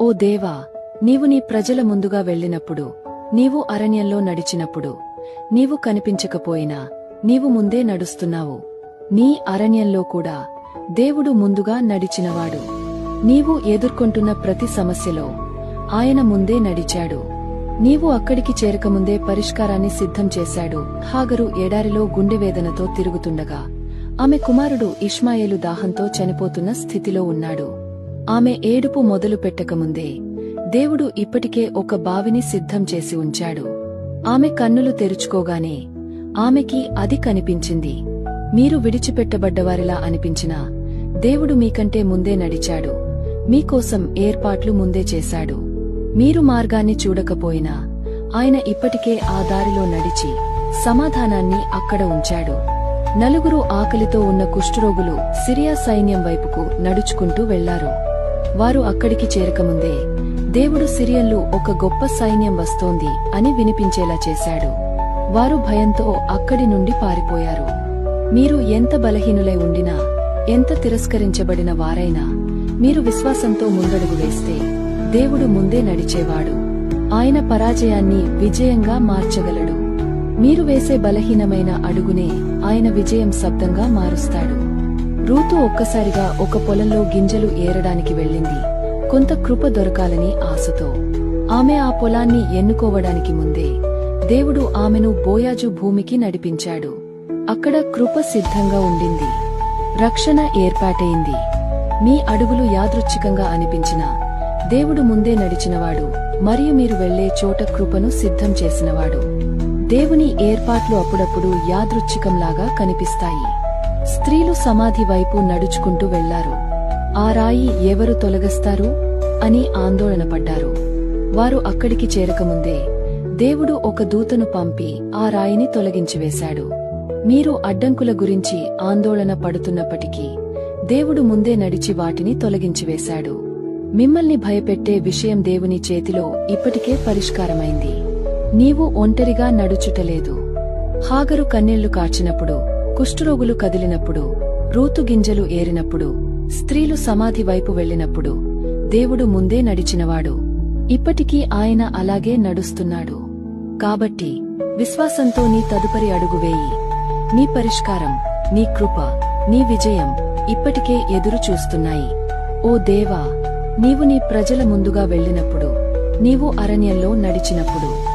ఓ దేవా, నీవు నీ ప్రజల ముందుగా వెళ్ళినప్పుడు, నీవు అరణ్యంలో నడిచినప్పుడు, నీవు కనిపించకపోయినా నీవు ముందే నడుస్తున్నావు. నీ అరణ్యంలో కూడా దేవుడు ముందుగా నడిచినవాడు. నీవు ఎదుర్కొంటున్న ప్రతి సమస్యలో ఆయన ముందే నడిచాడు. నీవు అక్కడికి చేరకముందే పరిష్కారాన్ని సిద్ధం చేశాడు. హాగరు ఎడారిలో గుండెవేదనతో తిరుగుతుండగా ఆమె కుమారుడు ఇష్మాయేలు దాహంతో చనిపోతున్న స్థితిలో ఉన్నాడు. ఆమె ఏడుపు మొదలు పెట్టకముందే దేవుడు ఇప్పటికే ఒక బావిని సిద్ధం చేసి ఉంచాడు. ఆమె కన్నులు తెరుచుకోగానే ఆమెకి అది కనిపించింది. మీరు విడిచిపెట్టబడ్డవారిలా అనిపించినా దేవుడు మీకంటే ముందే నడిచాడు. మీకోసం ఏర్పాట్లు ముందే చేశాడు. మీరు మార్గాన్ని చూడకపోయినా ఆయన ఇప్పటికే ఆ దారిలో నడిచి సమాధానాన్ని అక్కడ ఉంచాడు. నలుగురు ఆకలితో ఉన్న కుష్ఠరోగులు సిరియా సైన్యం వైపుకు నడుచుకుంటూ వెళ్లారు. వారు అక్కడికి చేరకముందే దేవుడు సిరియన్లు ఒక గొప్ప సైన్యం వస్తోంది అని వినిపించేలా చేశాడు. వారు భయంతో అక్కడి నుండి పారిపోయారు. మీరు ఎంత బలహీనులై ఉండినా, ఎంత తిరస్కరించబడిన వారైనా, మీరు విశ్వాసంతో ముందడుగు వేస్తే దేవుడు ముందే నడిచేవాడు. ఆయన పరాజయాన్ని విజయంగా మార్చగలడు. మీరు వేసే బలహీనమైన అడుగునే ఆయన విజయం శబ్దంగా మారుస్తాడు. రూతు ఒక్కసారిగా ఒక పొలంలో గింజలు ఏరడానికి వెళ్ళింది, కొంత కృప దొరకాలని ఆశతో. ఆమె ఆ పొలాన్ని ఎన్నుకోవడానికి ముందే దేవుడు ఆమెను బోయాజు భూమికి నడిపించాడు. అక్కడ కృప సిద్ధంగా ఉండింది. రక్షణ ఏర్పాటైంది. మీ అడుగులు యాదృచ్ఛికంగా అనిపించినా దేవుడు ముందే నడిచినవాడు మరియు మీరు వెళ్లే చోట కృపను సిద్ధం చేసినవాడు. దేవుని ఏర్పాట్లు అప్పుడప్పుడు యాదృచ్ఛికంలాగా కనిపిస్తాయి. స్త్రీలు సమాధి వైపు నడుచుకుంటూ వెళ్లారు. ఆ రాయి ఎవరు తొలగిస్తారు అని ఆందోళనపడ్డారు. వారు అక్కడికి చేరకముందే దేవుడు ఒక దూతను పంపి ఆ రాయిని తొలగించివేశాడు. మీరు అడ్డంకుల గురించి ఆందోళన పడుతున్నప్పటికీ దేవుడు ముందే నడిచి వాటిని తొలగించివేశాడు. మిమ్మల్ని భయపెట్టే విషయం దేవుని చేతిలో ఇప్పటికే పరిష్కారమైంది. నీవు ఒంటరిగా నడుచుటలేదు. హాగరు కన్నీళ్లు కార్చినప్పుడు, కుష్ఠరోగులు కదిలినప్పుడు, రూతు గింజలు ఏరినప్పుడు, స్త్రీలు సమాధి వైపు వెళ్లినప్పుడు దేవుడు ముందే నడిచినవాడు. ఇప్పటికీ ఆయన అలాగే నడుస్తున్నాడు. కాబట్టి విశ్వాసంతో నీ తదుపరి అడుగు వేయి. నీ పరిష్కారం, నీ కృప, నీ విజయం ఇప్పటికే ఎదురు చూస్తున్నాయి. ఓ దేవా, నీవు నీ ప్రజల ముందుగా వెళ్ళినప్పుడు, నీవు అరణ్యంలో నడిచినప్పుడు,